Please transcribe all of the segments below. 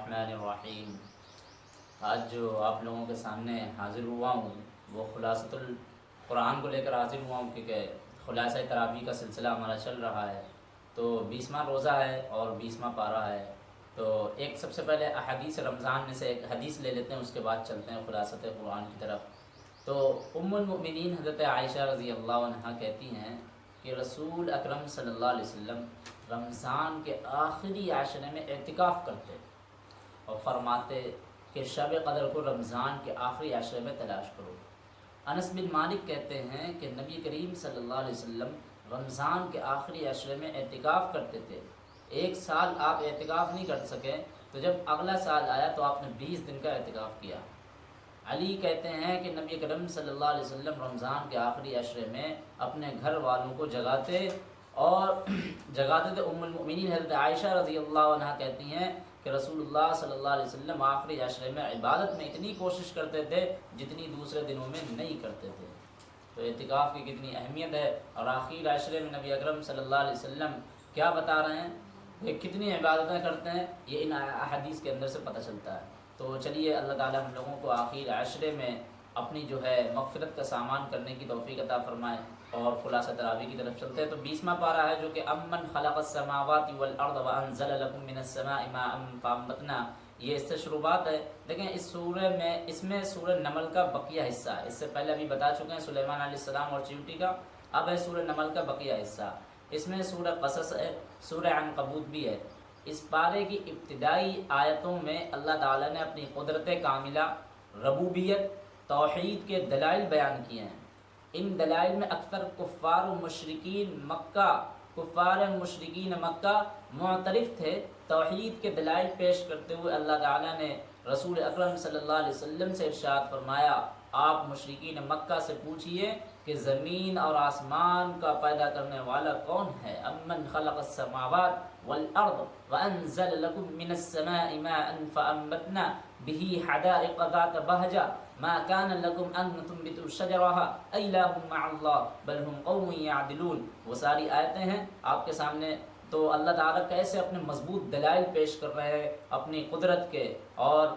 الرحمن الرحیم۔ آج جو آپ لوگوں کے سامنے حاضر ہوا ہوں وہ خلاصۃ القرآن کو لے کر حاضر ہوا ہوں، کیونکہ خلاصہ تراویح کا سلسلہ ہمارا چل رہا ہے، تو 20واں روزہ ہے اور 20واں پارہ ہے۔ تو ایک سب سے پہلے احادیث رمضان میں سے ایک حدیث لے لیتے ہیں، اس کے بعد چلتے ہیں خلاصۃ قرآن کی طرف۔ تو ام المؤمنین حضرت عائشہ رضی اللہ عنہا کہتی ہیں کہ رسول اکرم صلی اللہ علیہ وسلم رمضان کے آخری عشرے میں اعتکاف کرتے اور فرماتے کہ شب قدر کو رمضان کے آخری عشرے میں تلاش کرو۔ انس بن مالک کہتے ہیں کہ نبی کریم صلی اللہ علیہ وسلم رمضان کے آخری عشرے میں اعتکاف کرتے تھے۔ ایک سال آپ اعتکاف نہیں کر سکے، تو جب اگلا سال آیا تو آپ نے 20 دن کا اعتکاف کیا۔ علی کہتے ہیں کہ نبی کریم صلی اللہ علیہ وسلم رمضان کے آخری عشرے میں اپنے گھر والوں کو جگاتے تھے۔ ام المؤمنین حضرت عائشہ رضی اللہ عنہ کہتی ہیں کہ رسول اللہ صلی اللہ علیہ وسلم آخری عشرے میں عبادت میں اتنی کوشش کرتے تھے جتنی دوسرے دنوں میں نہیں کرتے تھے۔ تو اعتکاف کی کتنی اہمیت ہے، اور آخری عشرے میں نبی اکرم صلی اللہ علیہ وسلم کیا بتا رہے ہیں، یہ کتنی عبادتیں کرتے ہیں، یہ ان احادیث کے اندر سے پتہ چلتا ہے۔ تو چلیے اللہ تعالی ہم لوگوں کو آخری عشرے میں اپنی جو ہے مغفرت کا سامان کرنے کی توفیق عطا فرمائے، اور خلاصہ تراویح کی طرف چلتے ہیں۔ تو 20واں پارہ ہے جو کہ امن خلق السماوات والارض وانزل لكم من السماء ماء فانبتنا، یہ اس سے شروعات ہے۔ لیکن اس میں سورہ نمل کا بقیہ حصہ ہے۔ اس سے پہلے ابھی بتا چکے ہیں سلیمان علیہ السلام اور چیونٹی کا، اب ہے سورہ نمل کا بقیہ حصہ۔ اس میں سورہ قصص ہے، سورہ عنکبوت بھی ہے۔ اس پارے کی ابتدائی آیتوں میں اللہ تعالیٰ نے اپنی قدرت کاملہ، ربوبیت، توحید کے دلائل بیان کیے ہیں۔ ان دلائل میں اکثر کفار مشرکین مکہ معترف تھے۔ توحید کے دلائل پیش کرتے ہوئے اللہ تعالیٰ نے رسول اکرم صلی اللہ علیہ وسلم سے ارشاد فرمایا، آپ مشرکین مکہ سے پوچھئے کہ زمین اور آسمان کا پیدا کرنے والا کون ہے؟ امن خلق السماوات والارض وانزل لكم من السماء ماء فانبتنا به حدائق ذات بهجة ما كان لكم ان تنبتوا شجرها اإله مع الله بل هم قوم يعدلون۔ وہ ساری آیتیں ہیں آپ کے سامنے۔ تو اللہ تعالیٰ کیسے اپنے مضبوط دلائل پیش کر رہے ہیں اپنی قدرت کے، اور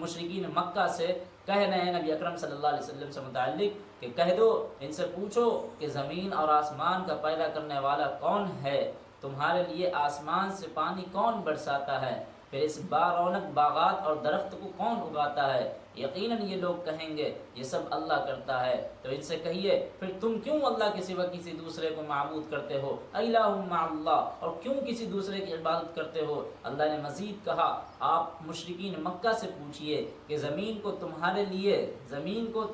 مشرکین مکہ سے کہہ رہے ہیں نبی اکرم صلی اللہ علیہ وسلم سے متعلق کہ کہہ دو، ان سے پوچھو کہ زمین اور آسمان کا پیدا کرنے والا کون ہے، تمہارے لیے آسمان سے پانی کون برساتا ہے، پھر اس بارونق باغات اور درخت کو کون اگاتا ہے؟ یقیناً یہ لوگ کہیں گے یہ سب اللہ کرتا ہے۔ تو ان سے کہیے پھر تم کیوں اللہ کے سوا کسی دوسرے کو معبود کرتے ہو؟ الہ مع اللہ، اور کیوں کسی دوسرے کی عبادت کرتے ہو؟ اللہ نے مزید کہا، آپ مشرکین مکہ سے پوچھئے کہ زمین کو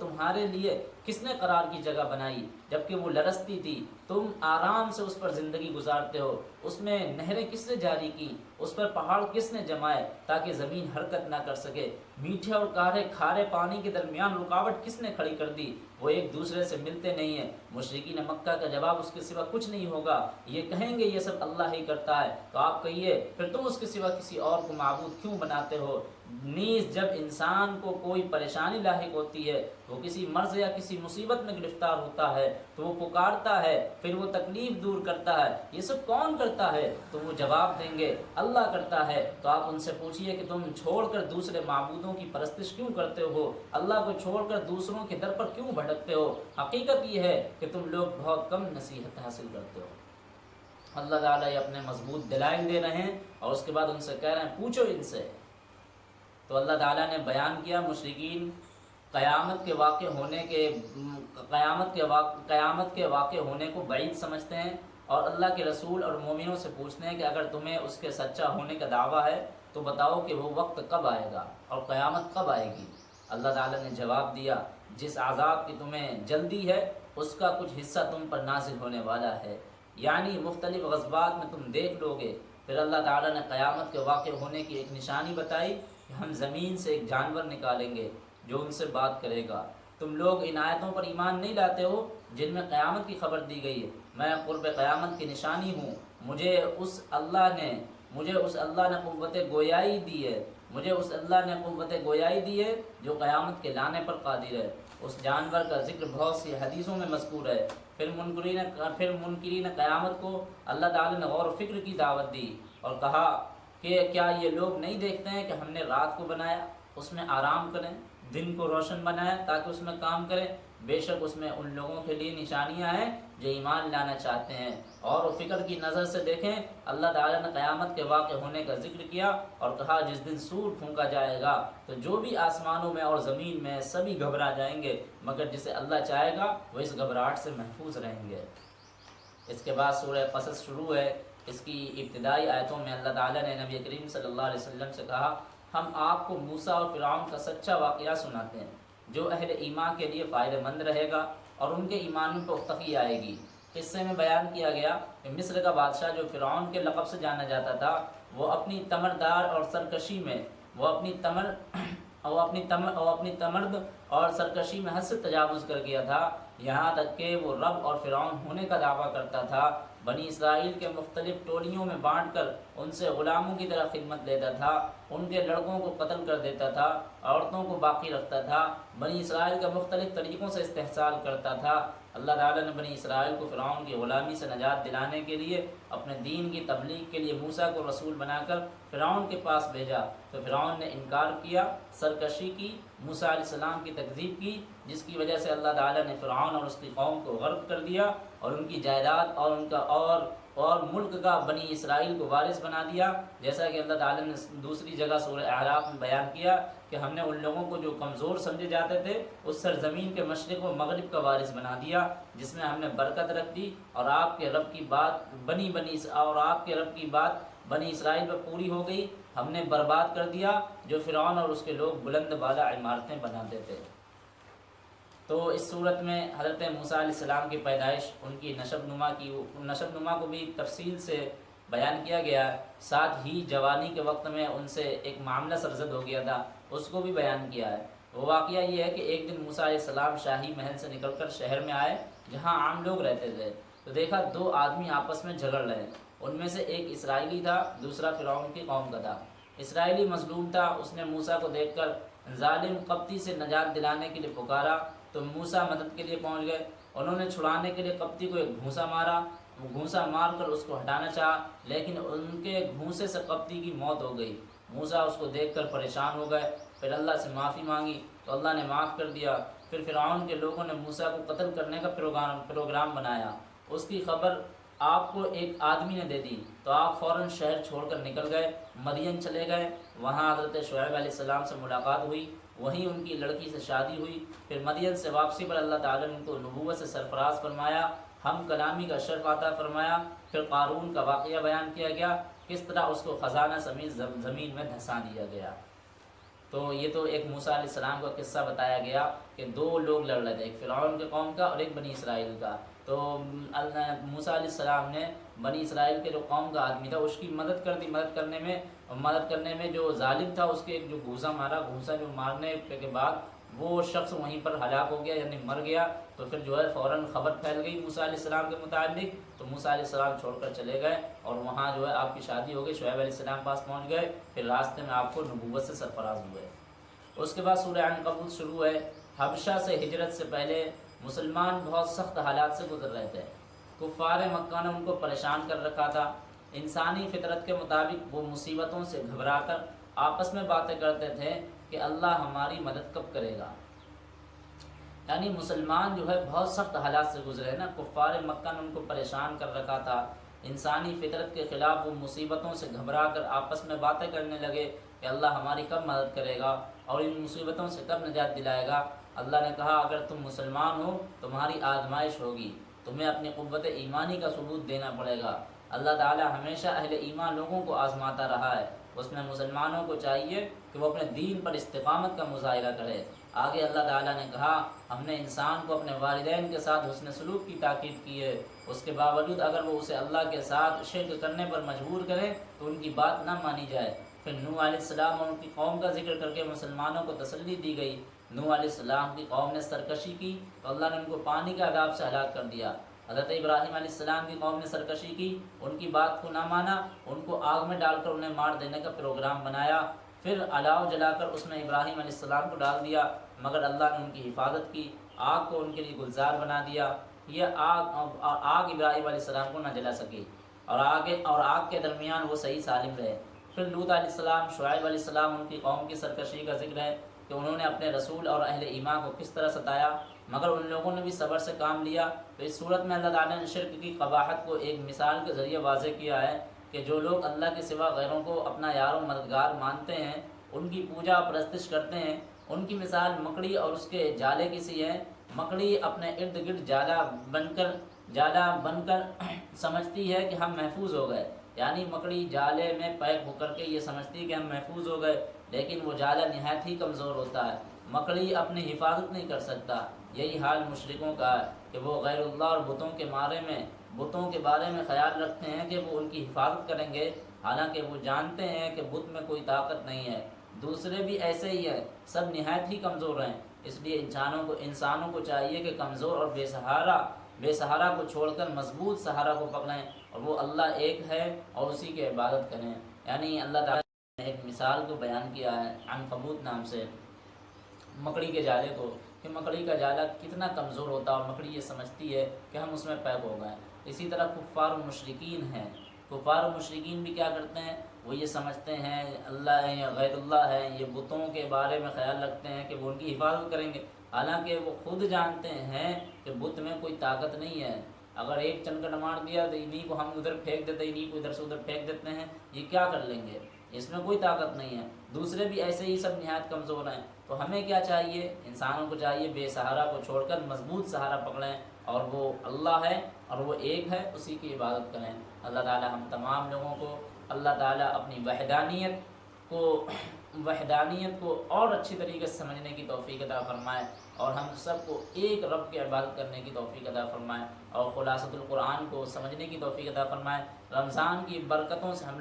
تمہارے لیے کس نے قرار کی جگہ بنائی جبکہ وہ لرزتی تھی، تم آرام سے اس پر زندگی گزارتے ہو؟ اس میں نہریں کس نے جاری کی؟ اس پر پہاڑ کس نے جمائے تاکہ زمین حرکت نہ کر سکے؟ میٹھے اور کھارے پانی کے درمیان رکاوٹ کس نے کھڑی کر دی؟ وہ ایک دوسرے سے ملتے نہیں ہیں۔ مشرکین مکہ کا جواب اس کے سوا کچھ نہیں ہوگا، یہ کہیں گے یہ سب اللہ ہی کرتا ہے۔ تو آپ کہیے پھر تم اس کے سوا کسی اور کو معبود کیوں بناتے ہو؟ نیز جب انسان کو کوئی پریشانی لاحق ہوتی ہے، وہ کسی مرض یا کسی مصیبت میں گرفتار ہوتا ہے تو وہ پکارتا ہے، پھر وہ تکلیف دور کرتا ہے، یہ سب کون کرتا ہے؟ تو وہ جواب دیں گے اللہ کرتا ہے۔ تو آپ ان سے پوچھئے کہ تم چھوڑ کر دوسرے معبودوں کی پرستش کیوں کرتے ہو؟ اللہ کو چھوڑ کر دوسروں کے در پر کیوں بھٹکتے ہو؟ حقیقت یہ ہے کہ تم لوگ بہت کم نصیحت حاصل کرتے ہو۔ اللہ تعالیٰ یہ اپنے مضبوط دلائل دے رہے ہیں، اور اس کے بعد ان سے کہہ رہے ہیں پوچھو ان سے۔ تو اللہ تعالیٰ نے بیان کیا مشرکین قیامت کے واقع ہونے کو بعید سمجھتے ہیں، اور اللہ کے رسول اور مومنوں سے پوچھتے ہیں کہ اگر تمہیں اس کے سچا ہونے کا دعویٰ ہے تو بتاؤ کہ وہ وقت کب آئے گا اور قیامت کب آئے گی؟ اللہ تعالیٰ نے جواب دیا، جس عذاب کی تمہیں جلدی ہے اس کا کچھ حصہ تم پر نازل ہونے والا ہے، یعنی مختلف غزوات میں تم دیکھ لو گے۔ پھر اللہ تعالیٰ نے قیامت کے واقع ہونے کی ایک نشانی بتائی کہ ہم زمین سے ایک جانور نکالیں گے جو ان سے بات کرے گا۔ تم لوگ ان آیتوں پر ایمان نہیں لاتے ہو جن میں قیامت کی خبر دی گئی ہے۔ میں قرب قیامت کی نشانی ہوں، مجھے اس اللہ نے قوت گویائی دی ہے جو قیامت کے لانے پر قادر ہے۔ اس جانور کا ذکر بہت سی حدیثوں میں مذکور ہے۔ پھر منکرین قیامت کو اللہ تعالی نے غور و فکر کی دعوت دی اور کہا کہ کیا یہ لوگ نہیں دیکھتے ہیں کہ ہم نے رات کو بنایا، اس میں آرام کریں، دن کو روشن بنایا تاکہ اس میں کام کریں؟ بے شک اس میں ان لوگوں کے لیے نشانیاں ہیں جو ایمان لانا چاہتے ہیں۔ اور فکر کی نظر سے دیکھیں، اللہ تعالیٰ نے قیامت کے واقع ہونے کا ذکر کیا اور کہا جس دن سور پھونکا جائے گا تو جو بھی آسمانوں میں اور زمین میں سبھی گھبرا جائیں گے، مگر جسے اللہ چاہے گا وہ اس گھبراہٹ سے محفوظ رہیں گے۔ اس کے بعد سورہ قصص شروع ہے۔ اس کی ابتدائی آیتوں میں اللہ تعالیٰ نے نبی کریم صلی اللہ علیہ وسلم سے کہا، ہم آپ کو موسیٰ اور فرعون کا سچا واقعہ سناتے ہیں جو اہل ایمان کے لیے فائدہ مند رہے گا اور ان کے ایمان میں توثیق آئے گی۔ قصے میں بیان کیا گیا کہ مصر کا بادشاہ جو فرعون کے لقب سے جانا جاتا تھا، وہ اپنی تمردار اور سرکشی میں اپنی تمرد اور سرکشی میں حد سے تجاوز کر گیا تھا، یہاں تک کہ وہ رب اور فرعون ہونے کا دعویٰ کرتا تھا۔ بنی اسرائیل کے مختلف ٹولیوں میں بانٹ کر ان سے غلاموں کی طرح خدمت لیتا تھا، ان کے لڑکوں کو قتل کر دیتا تھا، عورتوں کو باقی رکھتا تھا، بنی اسرائیل کا مختلف طریقوں سے استحصال کرتا تھا۔ اللہ تعالیٰ نے بنی اسرائیل کو فرعون کی غلامی سے نجات دلانے کے لیے اپنے دین کی تبلیغ کے لیے موسیٰ کو رسول بنا کر فرعون کے پاس بھیجا، تو فرعون نے انکار کیا، سرکشی کی، موسیٰ علیہ السلام کی تکذیب کی، جس کی وجہ سے اللہ تعالیٰ نے فرعون اور اس کی قوم کو غرق کر دیا اور ان کی جائیداد اور ان کا اور ملک کا بنی اسرائیل کو وارث بنا دیا، جیسا کہ اللہ تعالیٰ نے دوسری جگہ سورہ اعراف میں بیان کیا کہ ہم نے ان لوگوں کو جو کمزور سمجھے جاتے تھے اس سرزمین کے مشرق و مغرب کا وارث بنا دیا، جس میں ہم نے برکت رکھ دی اور آپ کے رب کی بات بنی اسرائیل پر پوری ہو گئی۔ ہم نے برباد کر دیا جو فرعون اور اس کے لوگ بلند بالا عمارتیں بناتے تھے۔ تو اس صورت میں حضرت موسیٰ علیہ السلام کی پیدائش، ان کی نشب نما کو بھی تفصیل سے بیان کیا گیا، ساتھ ہی جوانی کے وقت میں ان سے ایک معاملہ سرزد ہو گیا تھا، اس کو بھی بیان کیا ہے۔ وہ واقعہ یہ ہے کہ ایک دن موسیٰ علیہ السلام شاہی محل سے نکل کر شہر میں آئے جہاں عام لوگ رہتے تھے، تو دیکھا دو آدمی آپس میں جھگڑ رہے، ان میں سے ایک اسرائیلی تھا، دوسرا فرعون کی قوم کا تھا۔ اسرائیلی مظلوم تھا، اس نے موسیٰ کو دیکھ کر ظالم قبطی سے نجات دلانے کے لیے پکارا، تو موسیٰ مدد کے لیے پہنچ گئے۔ انہوں نے چھڑانے کے لیے قبطی کو ایک گھونسا مارا، گھونسا مار کر اس کو ہٹانا چاہا، لیکن ان کے گھونسے سے قبطی کی موت ہو گئی۔ موسیٰ اس کو دیکھ کر پریشان ہو گئے، پھر اللہ سے معافی مانگی تو اللہ نے معاف کر دیا۔ پھر فرعون کے لوگوں نے موسیٰ کو قتل کرنے کا پروگرام بنایا۔ اس کی خبر آپ کو ایک آدمی نے دے دی تو آپ فوراً شہر چھوڑ کر نکل گئے، مدین چلے گئے، وہاں حضرت شعیب علیہ السلام سے ملاقات ہوئی، وہیں ان کی لڑکی سے شادی ہوئی۔ پھر مدین سے واپسی پر اللہ تعالیٰ نے ان کو نبوت سے سرفراز فرمایا، ہم کلامی کا شرف عطا فرمایا۔ پھر قارون کا واقعہ بیان کیا گیا، کس طرح اس کو خزانہ سمیت زمین میں دھسا دیا گیا۔ تو یہ تو ایک موسیٰ علیہ السلام کا قصہ بتایا گیا کہ دو لوگ لڑ رہے تھے، ایک فرعون کے قوم کا اور ایک بنی اسرائیل کا۔ تو موسیٰ علیہ السلام نے بنی اسرائیل کے جو قوم کا آدمی تھا اس کی مدد کر دی، مدد کرنے میں جو ظالم تھا اس کے ایک جو گھونسا مارا، گھونسا جو مارنے کے بعد وہ شخص وہیں پر ہلاک ہو گیا، یعنی مر گیا۔ تو پھر جو ہے فوراً خبر پھیل گئی موسیٰ علیہ السلام کے متعلق، تو موسیٰ علیہ السلام چھوڑ کر چلے گئے اور وہاں جو ہے آپ کی شادی ہو گئی، شعیب علیہ السلام پاس پہنچ گئے، پھر راستے میں آپ کو نبوت سے سرفراز ہوئے۔ اس کے بعد سورہ عنکبوت شروع ہے۔ حبشہ سے ہجرت سے پہلے مسلمان بہت سخت حالات سے گزر رہے تھے، کفار مکہ نے ان کو پریشان کر رکھا تھا۔ انسانی فطرت کے مطابق وہ مصیبتوں سے گھبرا کر آپس میں باتیں کرتے تھے کہ اللہ ہماری مدد کب کرے گا۔ یعنی مسلمان جو ہے بہت سخت حالات سے گزرے نا، کفار مکہ نے ان کو پریشان کر رکھا تھا، انسانی فطرت کے خلاف وہ مصیبتوں سے گھبرا کر آپس میں باتیں کرنے لگے کہ اللہ ہماری کب مدد کرے گا اور ان مصیبتوں سے کب نجات دلائے گا۔ اللہ نے کہا اگر تم مسلمان ہو تمہاری آزمائش ہوگی، تمہیں اپنی قوت ایمانی کا ثبوت دینا پڑے گا۔ اللہ تعالی ہمیشہ اہل ایمان لوگوں کو آزماتا رہا ہے، اس میں مسلمانوں کو چاہیے کہ وہ اپنے دین پر استقامت کا مظاہرہ کرے۔ آگے اللہ تعالیٰ نے کہا ہم نے انسان کو اپنے والدین کے ساتھ حسن سلوک کی تاکید کی ہے، اس کے باوجود اگر وہ اسے اللہ کے ساتھ شرک کرنے پر مجبور کرے تو ان کی بات نہ مانی جائے۔ پھر نوح علیہ السلام اور ان کی قوم کا ذکر کر کے مسلمانوں کو تسلی دی گئی۔ نوح علیہ السلام کی قوم نے سرکشی کی تو اللہ نے ان کو پانی کے عذاب سے ہلاک کر دیا۔ حضرت ابراہیم علیہ السلام کی قوم نے سرکشی کی، ان کی بات کو نہ مانا، ان کو آگ میں ڈال کر انہیں مار دینے کا پروگرام بنایا، پھر الاؤ جلا کر اس میں ابراہیم علیہ السلام کو ڈال دیا، مگر اللہ نے ان کی حفاظت کی، آگ کو ان کے لیے گلزار بنا دیا، یہ آگ ابراہیم علیہ السلام کو نہ جلا سکی اور آگ کے درمیان وہ صحیح سالم رہے۔ پھر لوط علیہ السلام، شعیب علیہ السلام، ان کی قوم کی سرکشی کا ذکر ہے کہ انہوں نے اپنے رسول اور اہل ایمان کو کس طرح ستایا، مگر ان لوگوں نے بھی صبر سے کام لیا۔ تو اس صورت میں اللہ تعالیٰ نے شرک کی قباحت کو ایک مثال کے ذریعے واضح کیا ہے کہ جو لوگ اللہ کے سوا غیروں کو اپنا یار و مددگار مانتے ہیں، ان کی پوجا پرستش کرتے ہیں، ان کی مثال مکڑی اور اس کے جالے کی سی ہے۔ مکڑی اپنے ارد گرد جالا بن کر سمجھتی ہے کہ ہم محفوظ ہو گئے، یعنی مکڑی جالے میں پیک ہو کر کے یہ سمجھتی ہے کہ ہم محفوظ ہو گئے، لیکن وہ جالا نہایت ہی کمزور ہوتا ہے، مکڑی اپنی حفاظت نہیں کر سکتا۔ یہی حال مشرکوں کا ہے کہ وہ غیر اللہ اور بتوں کے بارے میں خیال رکھتے ہیں کہ وہ ان کی حفاظت کریں گے، حالانکہ وہ جانتے ہیں کہ بت میں کوئی طاقت نہیں ہے۔ دوسرے بھی ایسے ہی ہیں، سب نہایت ہی کمزور ہیں، اس لیے انسانوں کو چاہیے کہ کمزور اور بے سہارا کو چھوڑ کر مضبوط سہارا کو پکڑیں، اور وہ اللہ ایک ہے اور اسی کی عبادت کریں۔ یعنی اللہ تعالیٰ نے ایک مثال کو بیان کیا ہے عنکبوت نام سے، مکڑی کے جالے کو، کہ مکڑی کا جالا کتنا کمزور ہوتا ہے اور مکڑی یہ سمجھتی ہے کہ ہم اس میں پیک ہو گئے۔ اسی طرح کفار و مشرکین ہیں، کفار و مشرکین بھی کیا کرتے ہیں، وہ یہ سمجھتے ہیں اللہ ہے یا غیر اللہ ہے، یہ بتوں کے بارے میں خیال رکھتے ہیں کہ وہ ان کی حفاظت کریں گے، حالانکہ وہ خود جانتے ہیں کہ بت میں کوئی طاقت نہیں ہے۔ اگر ایک چنکٹ مار دیا تو انہی کو ہم ادھر پھینک دیتے، انہی کو ادھر سے ادھر پھینک دیتے ہیں، یہ کیا کر لیں گے، اس میں کوئی طاقت نہیں ہے۔ دوسرے بھی ایسے ہی سب نہایت کمزور ہیں۔ تو ہمیں کیا چاہیے، انسانوں کو چاہیے بے سہارا کو چھوڑ کر مضبوط سہارا پکڑیں، اور وہ اللہ ہے اور وہ ایک ہے، اسی کی عبادت کریں۔ اللہ تعالی ہم تمام لوگوں کو اللہ تعالی اپنی وحدانیت کو اور اچھی طریقے سے سمجھنے کی توفیق عطا فرمائے، اور ہم سب کو ایک رب کی عبادت کرنے کی توفیق عطا فرمائے، اور خلاصۃ القرآن کو سمجھنے کی توفیق عطا فرمائے۔ رمضان کی برکتوں سے ہم لوگ